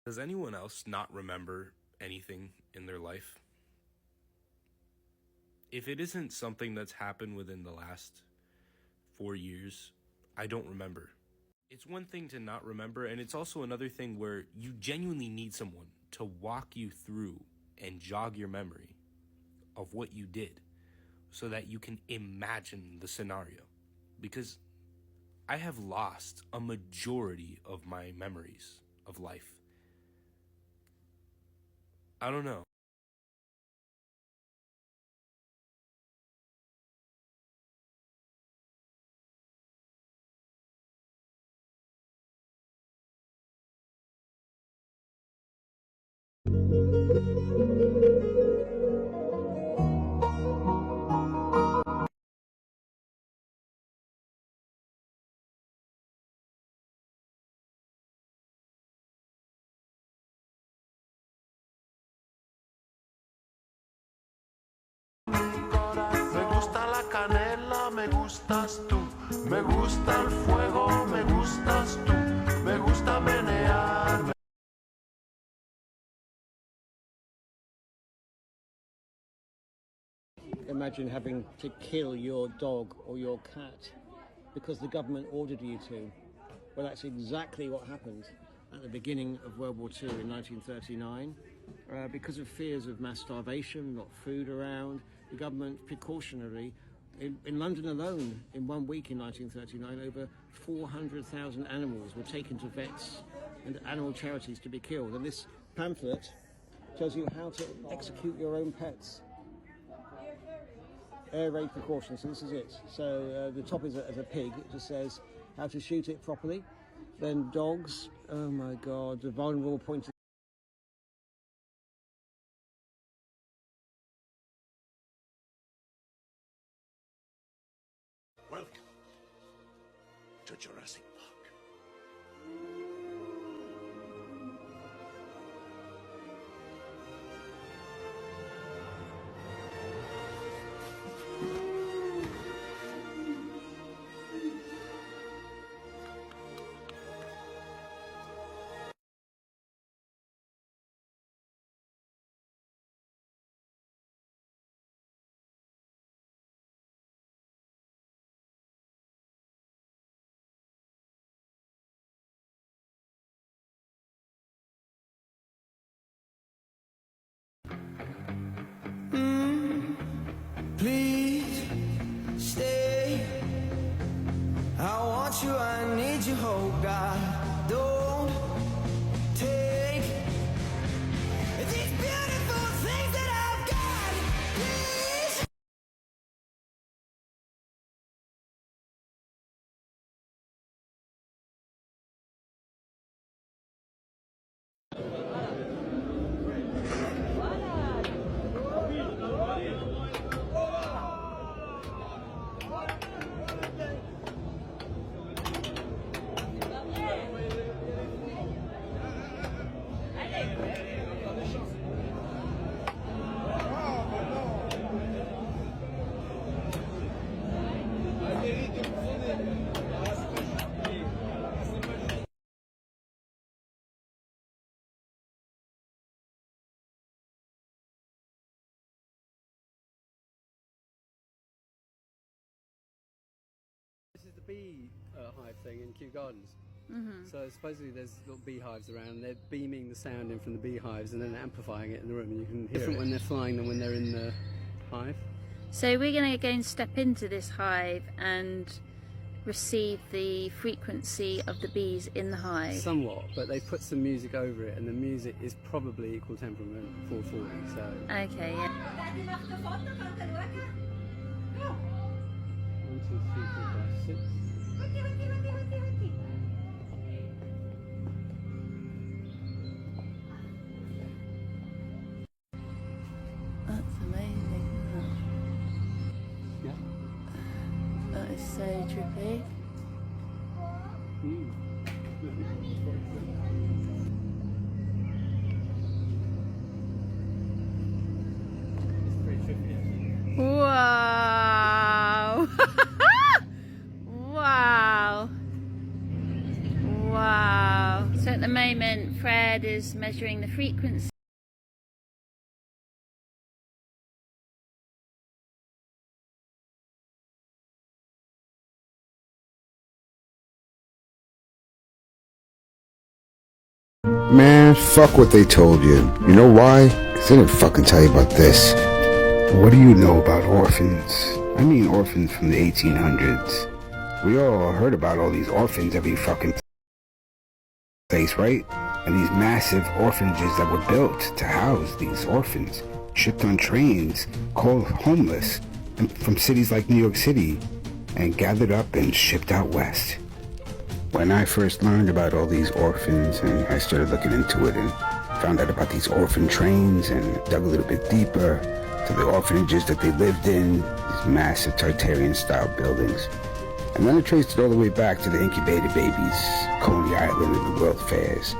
Does anyone else not remember anything in their life? If it isn't something that's happened within the last 4 years, I don't remember. It's one thing to not remember, and it's also another thing where you genuinely need someone to walk you through and jog your memory of what you did so that you can imagine the scenario. Because I have lost a majority of my memories of life. I don't know. Me gusta la canela, me gustas tú. Me gusta el fuego, me gustas tú. Me gusta menear. Imagine having to kill your dog or your cat because the government ordered you to. Well, that's exactly what happened at the beginning of World War II in 1939. Because of fears of mass starvation, not food around, the government precautionarily, in London alone, in 1 week in 1939, over 400,000 animals were taken to vets and animal charities to be killed. And this pamphlet tells you how to execute your own pets. Air raid precautions, so this is it. So the top is a pig, it just says how to shoot it properly. Then dogs, oh my God, the vulnerable point of Welcome to Jurassic Park. Please stay. I want you, I need you, oh God. Don't take these beautiful things that I've got. Please. This is the bee hive thing in Kew Gardens. So supposedly there's little beehives around and they're beaming the sound in from the beehives and then amplifying it in the room, and you can hear it when they're flying than when they're in the hive. So we're going to go and step into this hive and receive the frequency of the bees in the hive. Somewhat, but they put some music over it and the music is probably equal temperament 440, so... Okay, yeah. 1, 2, 3, 4, 5, 6. That's amazing, isn't Yeah. it? That is so trippy. It's pretty trippy, actually. Wow! Wow! Wow! So at the moment, Fred is is measuring the frequency. Man, fuck what they told you. You know why? 'Cause they didn't fucking tell you about this. What do you know about orphans? I mean orphans from the 1800s. We all heard about all these orphans every fucking place, right? And these massive orphanages that were built to house these orphans, shipped on trains, called homeless, and from cities like New York City, and gathered up and shipped out west. When I first learned about all these orphans and I started looking into it and found out about these orphan trains and dug a little bit deeper to the orphanages that they lived in, these massive Tartarian-style buildings. And then I traced it all the way back to the incubator babies, Coney Island and the World Fairs,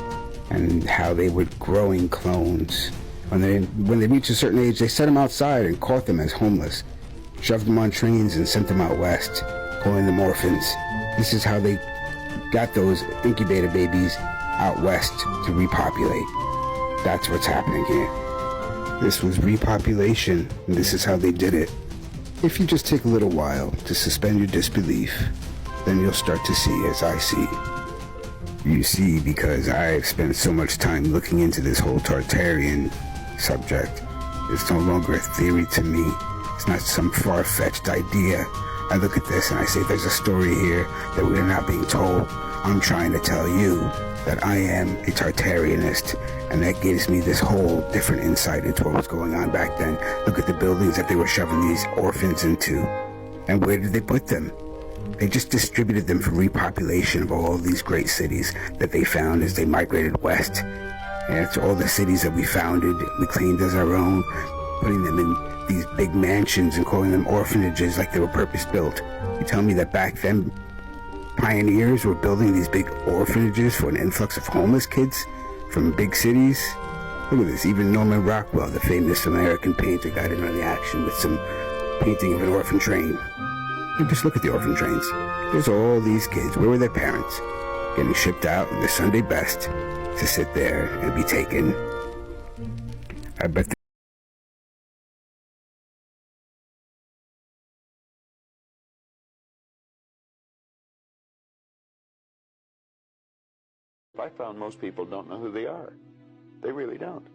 and how they were growing clones. When they reached a certain age, they set them outside and caught them as homeless, shoved them on trains and sent them out west, calling them orphans. This is how they got those incubator babies out west to repopulate. That's what's happening here. This was repopulation, and this is how they did it. If you just take a little while to suspend your disbelief, then you'll start to see as I see. You see, because I've spent so much time looking into this whole Tartarian subject, it's no longer a theory to me. It's not some far-fetched idea. I look at this and I say there's a story here that we're not being told. I'm trying to tell you that I am a Tartarianist, and that gives me this whole different insight into what was going on back then. Look at the buildings that they were shoving these orphans into, and where did they put them? They just distributed them for repopulation of all these great cities that they found as they migrated west. And it's all the cities that we founded, we claimed as our own, putting them in these big mansions and calling them orphanages like they were purpose-built. You tell me that back then pioneers were building these big orphanages for an influx of homeless kids from big cities? Look at this, even Norman Rockwell, the famous American painter, got in on the action with some painting of an orphan train. And just look at the orphan trains. There's all these kids, where were their parents? Getting shipped out in their Sunday best to sit there and be taken. I bet I found most people don't know who they are. They really don't.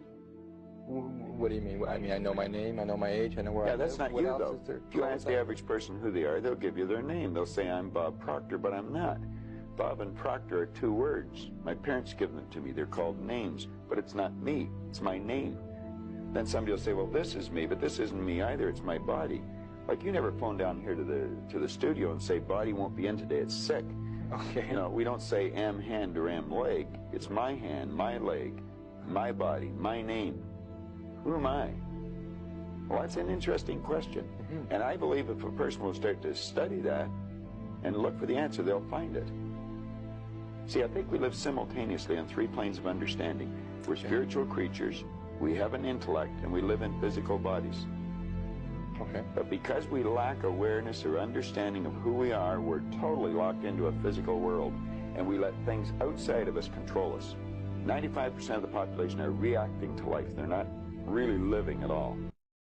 What do you mean? I mean, I know my name, I know my age, I know where I live. Yeah, that's not What you, else though. is there? If you ask the average person who they are, they'll give you their name. They'll say, I'm Bob Proctor, but I'm not. Bob and Proctor are two words. My parents give them to me. They're called names, but it's not me. It's my name. Then somebody will say, well, this is me, but this isn't me either. It's my body. Like, you never phone down here to the studio and say, body won't be in today. It's sick. Okay. You know, we don't say am hand or am leg. It's my hand, my leg, my body, my name. Who am I? Well, that's an interesting question. And I believe if a person will start to study that and look for the answer, they'll find it. See, I think we live simultaneously on three planes of understanding. We're spiritual creatures, we have an intellect, and we live in physical bodies. Okay. But because we lack awareness or understanding of who we are, we're totally locked into a physical world, and we let things outside of us control us. 95% of the population are reacting to life. They're not really living at all.